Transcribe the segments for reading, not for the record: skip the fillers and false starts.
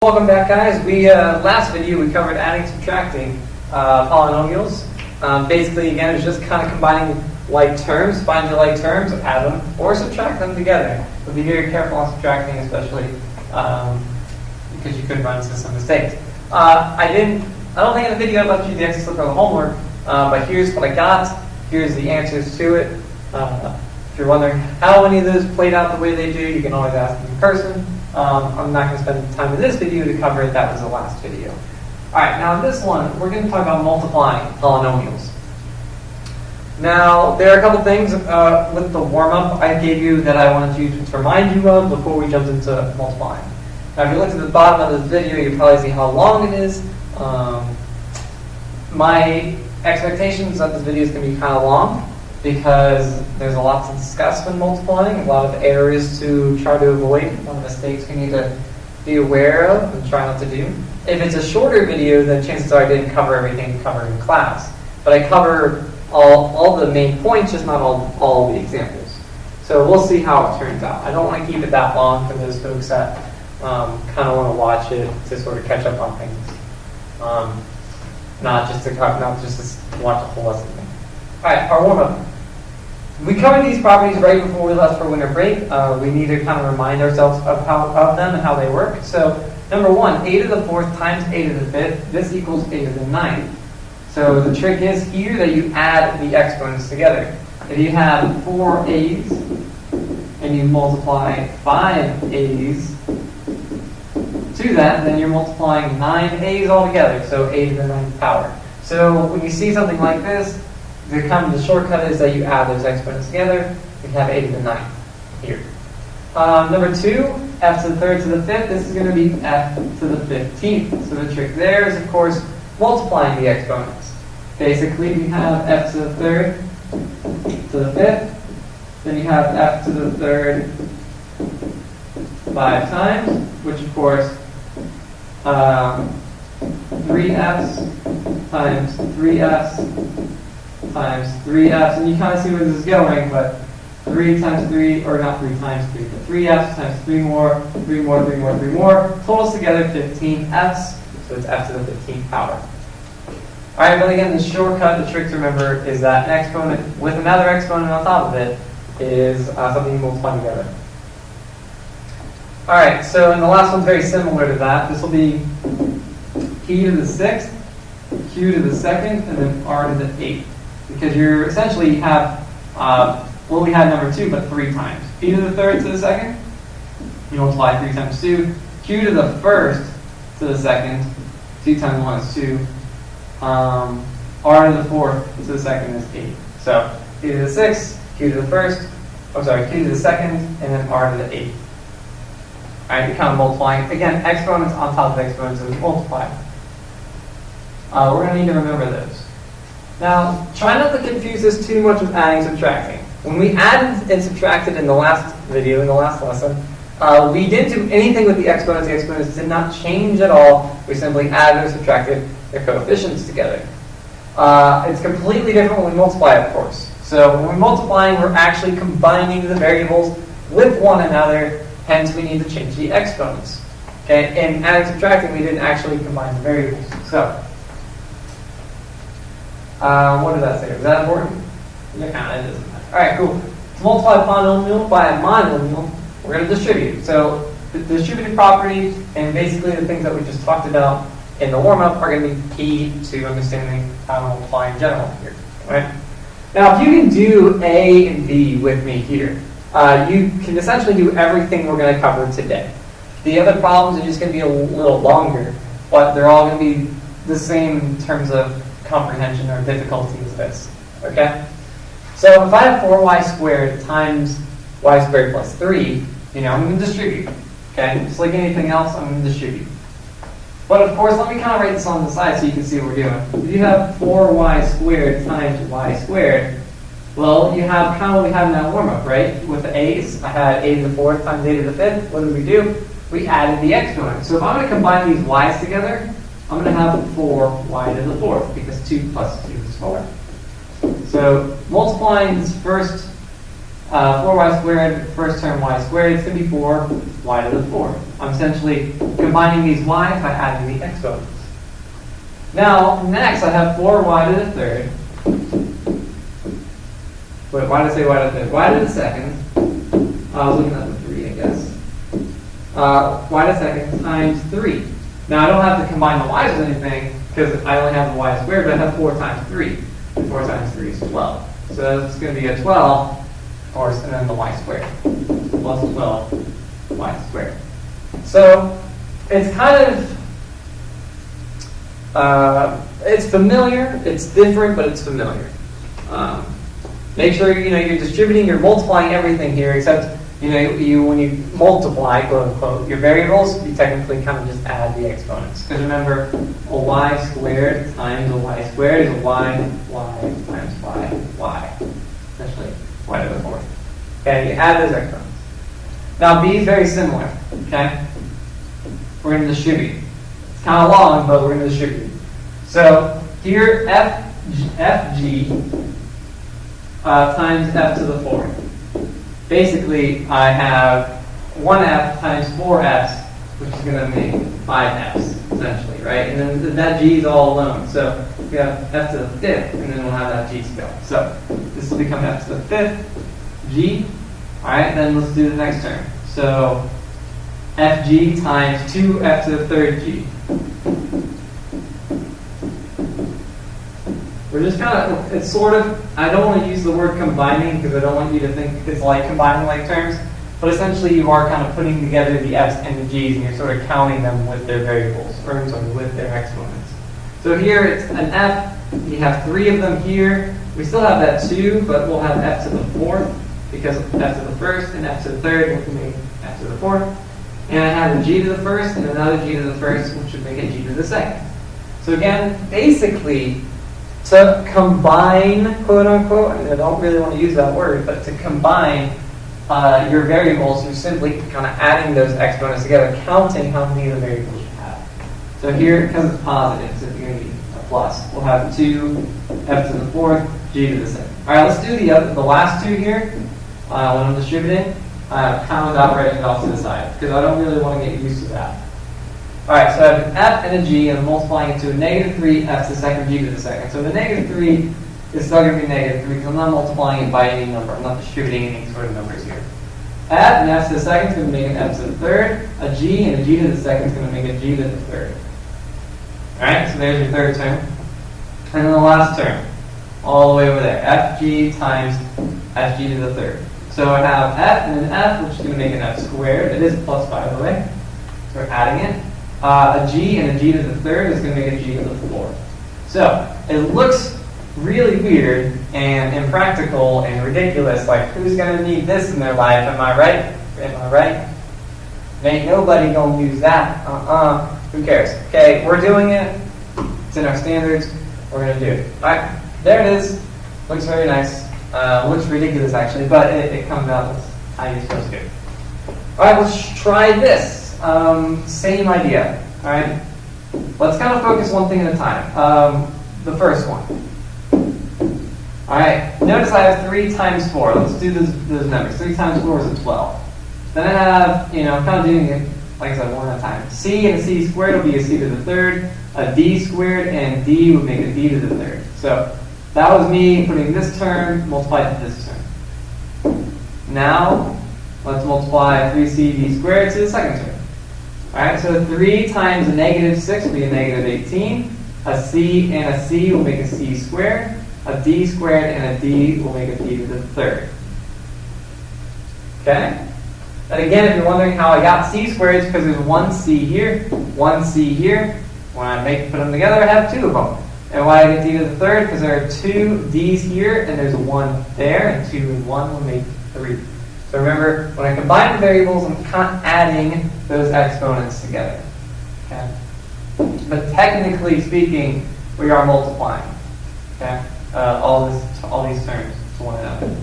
welcome back, guys. Last video we covered adding and subtracting polynomials. Basically, again, it's just kind of combining like terms, find your like terms, add them, or subtract them together. But be very careful on subtracting, especially because you could run into some mistakes. I don't think in the video I left you the exercise or the homework, but here's what I got. Here's the answers to it. If you're wondering how many of those played out the way they do, you can always ask them in person. I'm not going to spend time in this video to cover it. That was the last video. Alright, now in this one, we're going to talk about multiplying polynomials. Now, there are a couple things with the warm-up I gave you that I wanted you to remind you of before we jumped into multiplying. Now, if you look at the bottom of this video, you can probably see how long it is. My expectations that this video is going to be kind of long because there's a lot to discuss when multiplying, a lot of errors to try to avoid, a lot of mistakes we need to be aware of and try not to do. If it's a shorter video, then chances are I didn't cover everything to cover in class. But I cover all the main points, just not all the examples. So we'll see how it turns out. I don't want to keep it that long for those folks that kind of want to watch it to sort of catch up on things. Not just to watch the whole lesson. Alright, our warm-up. We covered these properties right before we left for winter break. We need to kind of remind ourselves of them and how they work. So, number one, a to the fourth times a to the fifth. This equals a to the ninth. So the trick is here that you add the exponents together. If you have 4 a's and you multiply 5 a's to that, then you're multiplying 9 a's altogether. So a to the ninth power. So when you see something like this, the shortcut is that you add those exponents together. You have a to the ninth here. Number two, f to the third to the fifth. This is going to be f to the 15th. So the trick there is, of course, multiplying the exponents. Basically, we have f to the third to the fifth. Then you have f to the third 5 times, which of course 3f's times 3f's times 3f's, and you kind of see where this is going, but 3 times 3, or not 3 times 3, but 3f's times 3 more, 3 more, 3 more, 3 more, totals together 15f's, so it's f to the 15th power. Alright, but again, the shortcut, the trick to remember is that an exponent with another exponent on top of it is something you multiply together. Alright, so and the last one's very similar to that. This will be e to the 6th, q to the 2nd, and then r to the 8th. Because you're essentially have, well, we had number 2, but 3 times. E to the 3rd to the 2nd, you multiply 3 times 2. Q to the 1st to the 2nd, 2 times 1 is 2. R to the 4th to the 2nd is 8. So E to the 6th, Q to the 1st, Q to the 2nd, and then R to the 8th. Alright, you're kind of multiplying. Again, exponents on top of exponents is multiply. We're going to need to remember those. Now, try not to confuse this too much with adding and subtracting. When we added and subtracted in the last video, in the last lesson, we didn't do anything with the exponents. The exponents did not change at all. We simply added or subtracted their coefficients together. It's completely different when we multiply, of course. So when we're multiplying, we're actually combining the variables with one another, hence we need to change the exponents. Okay? In adding and subtracting, we didn't actually combine the variables. So, what did that say? Was that important? Yeah, it doesn't matter. Alright, cool. To multiply a polynomial by a monomial, we're going to distribute. So the distributive property and basically the things that we just talked about in the warm-up are going to be key to understanding how to multiply in general here. Right? Now, if you can do A and B with me here, you can essentially do everything we're going to cover today. The other problems are just going to be a little longer, but they're all going to be the same in terms of comprehension or difficulty as this. Okay? So if I have 4y squared times y squared plus 3, I'm going to distribute. Okay? Just like anything else, I'm going to distribute. But of course, let me kind of write this on the side so you can see what we're doing. If you have 4y squared times y squared, well, you have kind of what we have in that warm-up, right? With the a's, I had a to the 4th times a to the 5th. What did we do? We added the exponent. So if I'm going to combine these y's together, I'm going to have 4y to the 4th, because 2 plus 2 is 4. So multiplying this first 4y squared, first term y squared, it's going to be 4y to the 4th. I'm essentially combining these y's by adding the exponents. Now, next I have 4y to the 3rd. Wait, why did I say y to the 3rd? Y to the 2nd. I was looking at the 3, I guess. Y to the 2nd times 3. Now, I don't have to combine the y's with anything because I only have the y squared, but I have 4 times 3. And 4 times 3 is 12. So it's going to be a 12, of course, and then the y squared. Plus 12 y squared. So it's kind of, it's familiar, it's different, but it's familiar. Make sure you're distributing, you're multiplying everything here, except when you multiply, quote unquote, your variables, you technically kind of just add the exponents. Because remember, a y squared times a y squared is a y times y, essentially y to the 4th. Okay, you add those exponents. Now b is very similar. Okay, we're going to distribute. It's kind of long, but we're going to distribute. So here, fg times f to the 4th. Basically, I have 1f times 4f's, which is going to make 5f's, essentially, right? And then that g is all alone. So we have f to the 5th, and then we'll have that g still. So this will become f to the 5th, g. All right, then let's do the next term. So fg times 2f to the 3rd g. We're just kind of, it's sort of, I don't want to use the word combining because I don't want you to think it's like combining like terms, but essentially you are kind of putting together the f's and the g's and you're sort of counting them with their variables, or with their exponents. So here it's an f, you have 3 of them here. We still have that 2, but we'll have f to the 4th because f to the 1st and f to the 3rd, which will make f to the 4th. And I have a g to the 1st and another g to the 1st, which would make a g to the 2nd. So again, basically, to combine, quote unquote, I don't really want to use that word, but to combine your variables, you're simply kind of adding those exponents together, counting how many of the variables you have. So here, because it's positive, so you're going to need a plus. We'll have 2 f to the 4th, g to the 2nd. All right, let's do the last two here. When I'm distributing, kind of without writing it off to the side, because I don't really want to get used to that. All right, so I have an f and a g, and I'm multiplying it to a negative 3 f to the 2nd, g to the 2nd. So the negative 3 is still going to be negative 3 because I'm not multiplying it by any number. I'm not distributing any sort of numbers here. F and f to the 2nd is going to make an f to the 3rd. A g and a g to the 2nd is going to make a g to the 3rd. All right, so there's your 3rd term. And then the last term, all the way over there, fg times fg to the 3rd. So I have f and an f, which is going to make an f squared. It is plus, by the way. So we're adding it. A g and a g to the 3rd is going to make a g to the 4th. So it looks really weird and impractical and ridiculous. Like, who's going to need this in their life? Am I right? Am I right? Ain't nobody going to use that. Who cares? Okay, we're doing it. It's in our standards. We're going to do it. All right, there it is. Looks very nice. Looks ridiculous, actually, but it comes out as how you're supposed to do. All right, let's try this. Same idea, all right? Let's kind of focus one thing at a time. The first one. All right, notice I have 3 times 4. Let's do those numbers. 3 times 4 is a 12. Then I have, I'm kind of doing it, like I said, one at a time. C and a c squared will be a c to the 3rd. A d squared and d would make a d to the 3rd. So that was me putting this term multiplied to this term. Now, let's multiply 3cd squared to the 2nd term. All right, so 3 times a negative 6 will be a negative 18. A c and a c will make a c squared. A d squared and a d will make a d to the 3rd. Okay? And again, if you're wondering how I got c squared, it's because there's one c here, one c here. When I put them together, I have 2 of them. And why I get d to the 3rd? Because there are 2 d's here, and there's 1 there, and 2 and 1 will make 3. So remember, when I combine the variables, I'm kind of adding those exponents together. Okay? But technically speaking, we are multiplying. Okay? All these terms to one another.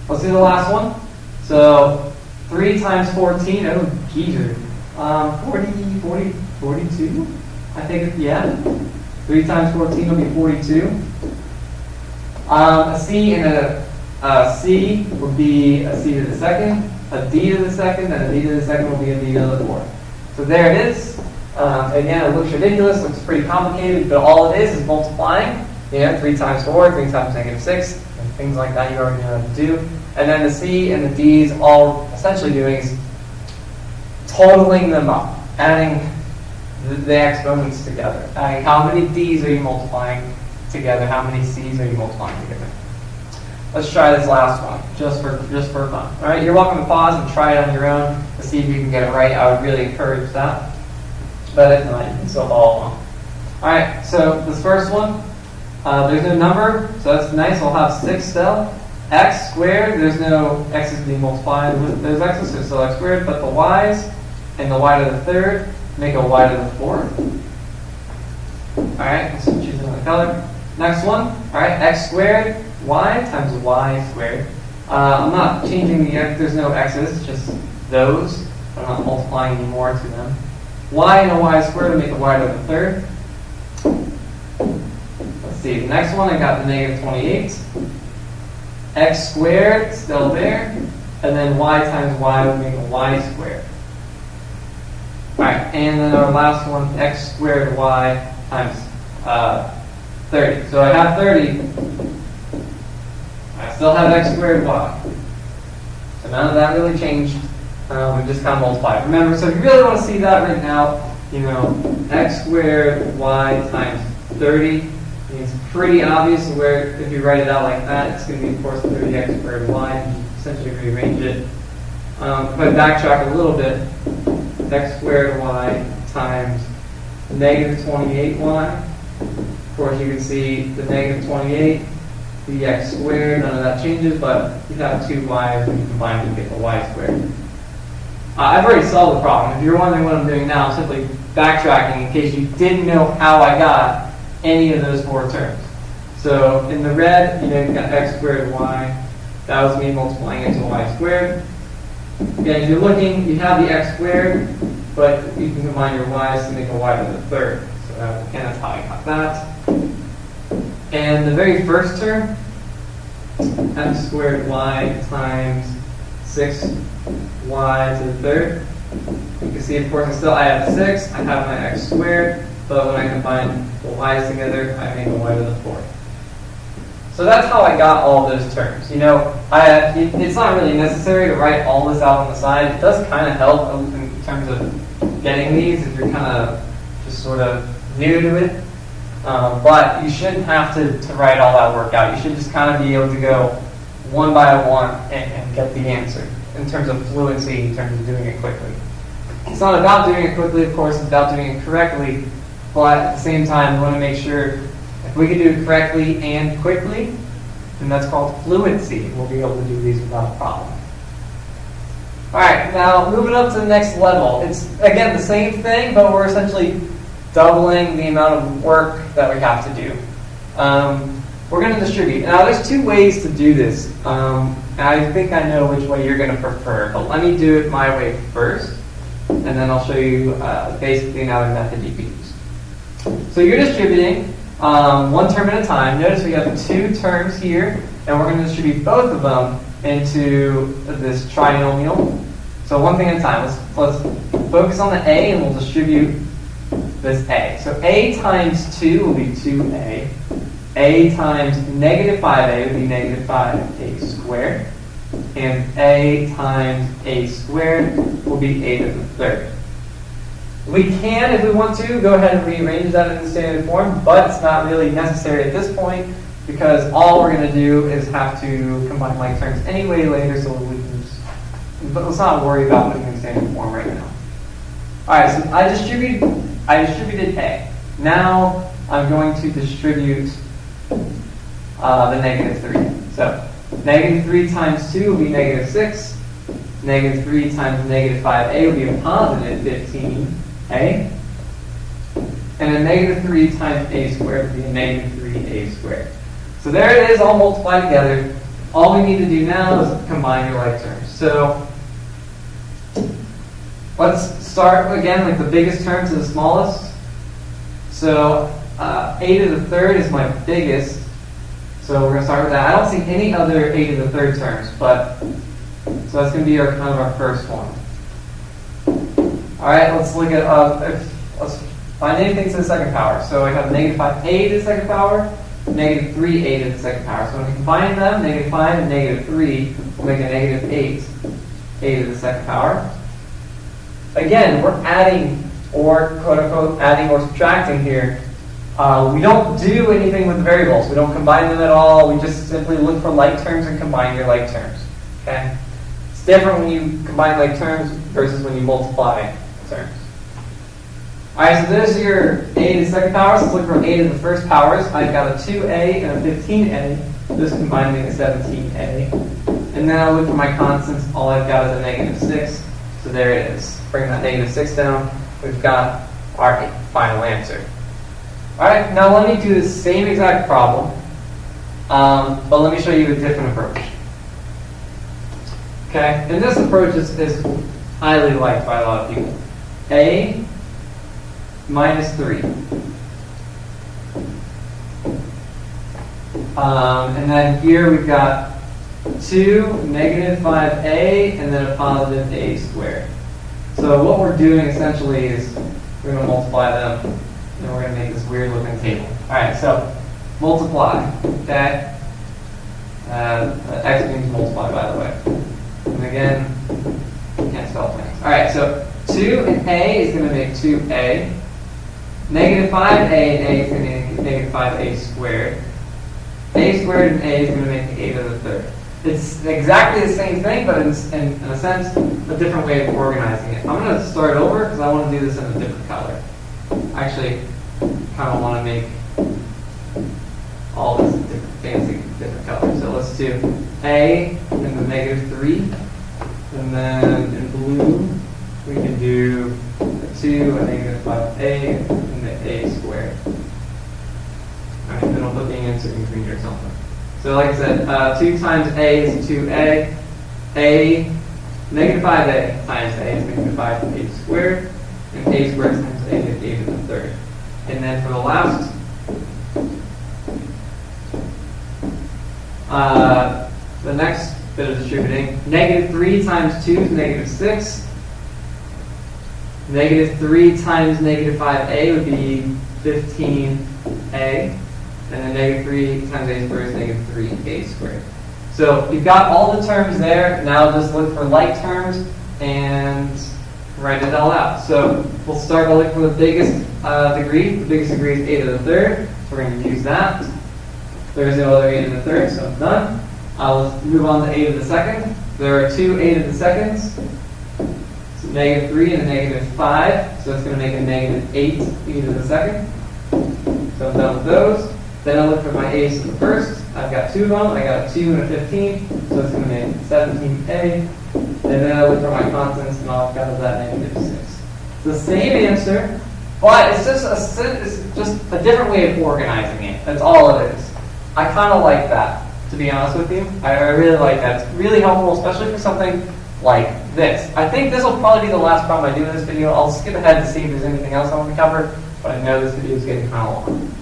Let's do the last one. So 3 times 14, oh geezer. 42? I think, yeah. 3 times 14 will be 42. A c and a C will be a C to the second, a D to the second, and a D to the second will be a D to the fourth. So there it is. Again, it looks ridiculous, looks pretty complicated, but all it is multiplying. 3 times 4, 3 times -6, and things like that you already know how to do. And then the C and the D's all essentially doing is totaling them up, adding the exponents together. Adding how many D's are you multiplying together, how many C's are you multiplying together. Let's try this last one, just for fun. All right, you're welcome to pause and try it on your own to see if you can get it right. I would really encourage that. But if not, you can still follow along. All right, so this first one, there's no number, so that's nice. I'll have 6 still. X squared, there's no x's being multiplied with those x's, so still x squared, but the y's and the y to the third make a y to the fourth. All right, let's choose another color. Next one, all right, x squared, y times y squared. I'm not changing the x, there's no x's, just those. I'm not multiplying any more to them. Y and a y squared make a y to the third. Let's see, the next one, I got the -28. X squared, still there. And then y times y would make a y squared. All right, and then our last one, x squared y times 30. So I have 30. I still have x squared y. So none of that really changed. We just kind of multiplied. Remember, so if you really want to see that right now, x squared y times 30. It's pretty obvious where, if you write it out like that, it's going to be, of course, 30x squared y, and you essentially rearrange it. If I backtrack a little bit, x squared y times -28y. Of course, you can see the -28, the x squared, none of that changes, but you have 2 y's when you combine them to get the y squared. I've already solved the problem. If you're wondering what I'm doing now, I'm simply backtracking in case you didn't know how I got any of those 4 terms. So in the red, you've got x squared y. That was me multiplying it to y squared. Again, if you're looking, you have the x squared, but you can combine your y's to make a y to the third. So again, that's how I got that. And the very first term, x squared y times 6y to the third. You can see, of course, I have 6. I have my x squared. But when I combine the y's together, I make a y to the fourth. So that's how I got all those terms. It's not really necessary to write all this out on the side. It does kind of help in terms of getting these if you're kind of just sort of new to it. But you shouldn't have to write all that work out. You should just kind of be able to go one by one and get the answer in terms of fluency, in terms of doing it quickly. It's not about doing it quickly, of course. It's about doing it correctly. But at the same time, we want to make sure if we can do it correctly and quickly, then that's called fluency. We'll be able to do these without a problem. All right, now moving up to the next level. It's, again, the same thing, but we're essentially doubling the amount of work that we have to do. We're going to distribute. Now, there's 2 ways to do this. I think I know which way you're going to prefer, but let me do it my way first, and then I'll show you basically another method you can use. So you're distributing 1 term at a time. Notice we have 2 terms here, and we're going to distribute both of them into this trinomial. So one thing at a time. Let's focus on the a, and we'll distribute this a. So a times 2 will be 2a. A times -5a would be -5a squared. And a times a squared will be a to the third. We can, if we want to, go ahead and rearrange that in the standard form, but it's not really necessary at this point because all we're going to do is have to combine like terms anyway later, so we can just, but let's not worry about putting it in standard form right now. All right, so I distributed a. Now I'm going to distribute the -3. So -3 times 2 will be -6. -3 times -5a will be a positive 15a. And then -3 times a squared would be a -3a squared. So there it is, all multiplied together. All we need to do now is combine your like terms. So let's start again, like the biggest term to the smallest. So a to the third is my biggest. So we're going to start with that. I don't see any other a to the third terms, but so that's going to be our kind of our first one. All right, let's look at let's find anything to the second power. So I have negative 5a to the second power, negative 3a to the second power. So when we combine them, negative 5 and negative 3 will make a negative 8a to the second power. Again, we're adding or quote unquote adding or subtracting here. We don't do anything with the variables. We don't combine them at all. We just simply look for like terms and combine your like terms. Okay? It's different when you combine like terms versus when you multiply terms. Alright, so there's your a to the second power. So let's look for a to the first powers. I've got a 2a and a 15a. This combined make a 17a. And then I look for my constants. All I've got is a negative 6. So there it is. Bring that negative 6 down. We've got our final answer. Alright, now let me do the same exact problem, but let me show you a different approach. Okay, and this approach is highly liked by a lot of people. A minus 3. And then here we've got 2, negative 5a, and then a positive a squared. So what we're doing essentially is we're going to multiply them. And we're going to make this weird looking table. Alright, so multiply, okay? X means multiply, by the way. And again, you can't spell things. Alright, so 2 and a is going to make 2a. Negative 5a and a is going to make negative 5a squared. A squared and a is going to make a to the third. It's exactly the same thing, but in a sense, a different way of organizing it. I'm going to start over because I want to do this in a different color. Actually, kind of want to make all this different colors. So let's do a in the negative 3, and then in blue we can do a 2, a negative 5a, and the a squared. Alright, then I'll put the answer in green or something. So like I said, 2 times a is 2a. Negative 5a times a is negative 5a squared. And a squared times a is a to the third. And then for the last, the next bit of distributing, negative 3 times 2 is negative 6. Negative 3 times negative 5a would be 15a. And then negative 3 times a squared is negative 3a squared. So you've got all the terms there. Now just look for like terms and write it all out. So we'll start by looking for the biggest degree. The biggest degree is a to the third. So we're going to use that. There's no other a to the third, so it's done. Let's move on to a to the second. There are 2 a to the seconds. So negative 3 and a negative 5. So it's going to make a negative 8 e to the second. So I'm done with those. Then I look for my a's to the first. I've got 2 of them. I got a 2 and a 15. So it's going to make 17a. And then I look for my constants, and all I've got is that negative 6. It's the same answer, but it's just a different way of organizing it. That's all it is. I kind of like that, to be honest with you. I really like that. It's really helpful, especially for something like this. I think this will probably be the last problem I do in this video. I'll skip ahead to see if there's anything else I want to cover, but I know this video is getting kind of long.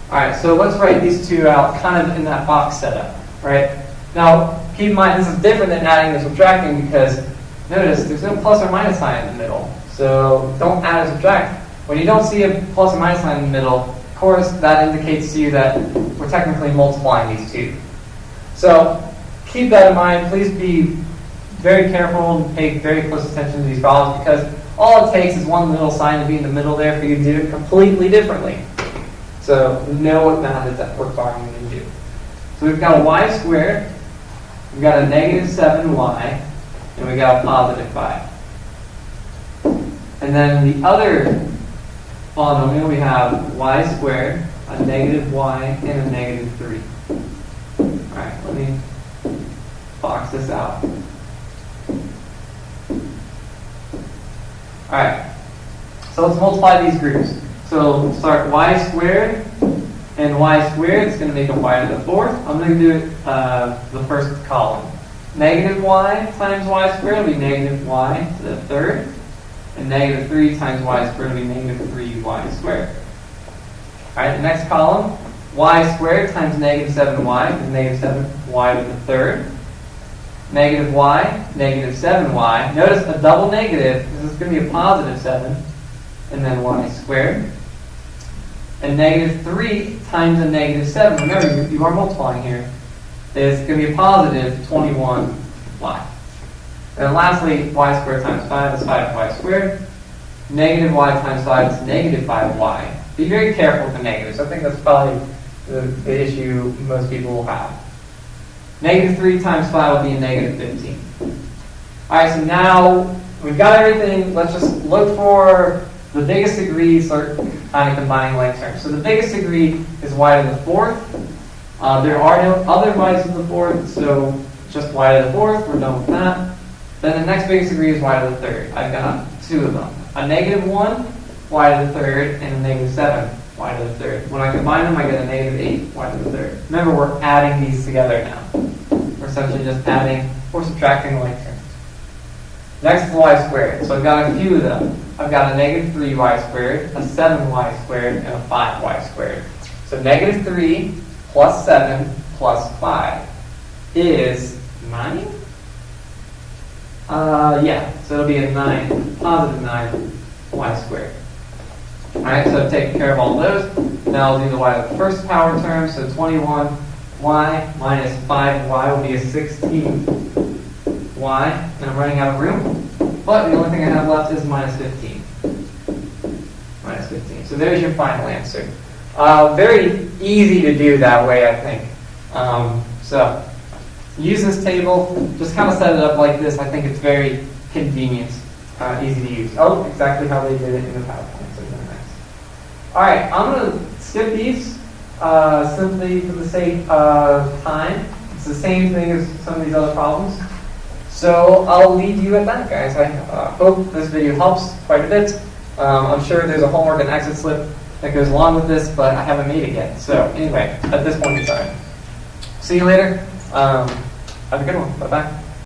Alright, so let's write these two out kind of in that box setup, right? Now, keep in mind, this is different than adding and subtracting because, notice, there's no plus or minus sign in the middle. So don't add or subtract. When you don't see a plus or minus sign in the middle, of course, that indicates to you that we're technically multiplying these two. So keep that in mind. Please be very careful and pay very close attention to these problems because all it takes is one little sign to be in the middle there for you to do it completely differently. So know what math is that we're requiring you to do. So we've got a y squared, we've got a negative 7y, and we've got a positive 5. And then the other polynomial, we have y squared, a negative y, and a negative 3. Alright, let me box this out. Alright, so let's multiply these groups. So we'll start y squared and y squared. It's going to make a y to the fourth. I'm going to do the first column. Negative y times y squared will be negative y to the third. And negative 3 times y squared will be negative 3y squared. Alright, the next column, y squared times negative 7y is negative 7y to the third. Negative y, negative 7y. Notice a double negative, this is going to be a positive 7, and then y squared. And negative 3 times a negative 7, remember you are multiplying here, is going to be a positive 21y. And then lastly, y squared times 5 is 5y squared. Negative y times 5 is negative 5y. Be very careful with the negatives. I think that's probably the issue most people will have. Negative 3 times 5 will be a negative 15. Alright, so now we've got everything. Let's just look for the biggest degree, start kind of combining like terms. So the biggest degree is y to the fourth. There are no other y's to the fourth, so just y to the fourth. We're done with that. Then the next biggest degree is y to the third. I've got two of them. A negative 1, y to the third, and a negative 7, y to the third. When I combine them, I get a negative 8, y to the third. Remember, we're adding these together now. We're essentially just adding or subtracting like terms. Next is y squared. So I've got a few of them. I've got a negative 3y squared, a 7y squared, and a 5y squared. So negative 3 plus 7 plus 5 is 9? Yeah, so it'll be a 9, positive 9y squared. Alright, so I've taken care of all those. Now I'll do the y to the first power term. So 21y minus 5y will be a 16y. And I'm running out of room. But the only thing I have left is minus 15. Minus 15. So there's your final answer. Very easy to do that way, I think. So use this table. Just kind of set it up like this. I think it's very convenient. Easy to use. Oh, exactly how they did it in the PowerPoint. So very nice. All right, I'm going to skip these simply for the sake of time. It's the same thing as some of these other problems. So I'll leave you at that, guys. I hope this video helps quite a bit. I'm sure there's a homework and exit slip that goes along with this, but I haven't made it yet. So anyway, at this point in time. See you later. Have a good one. Bye-bye.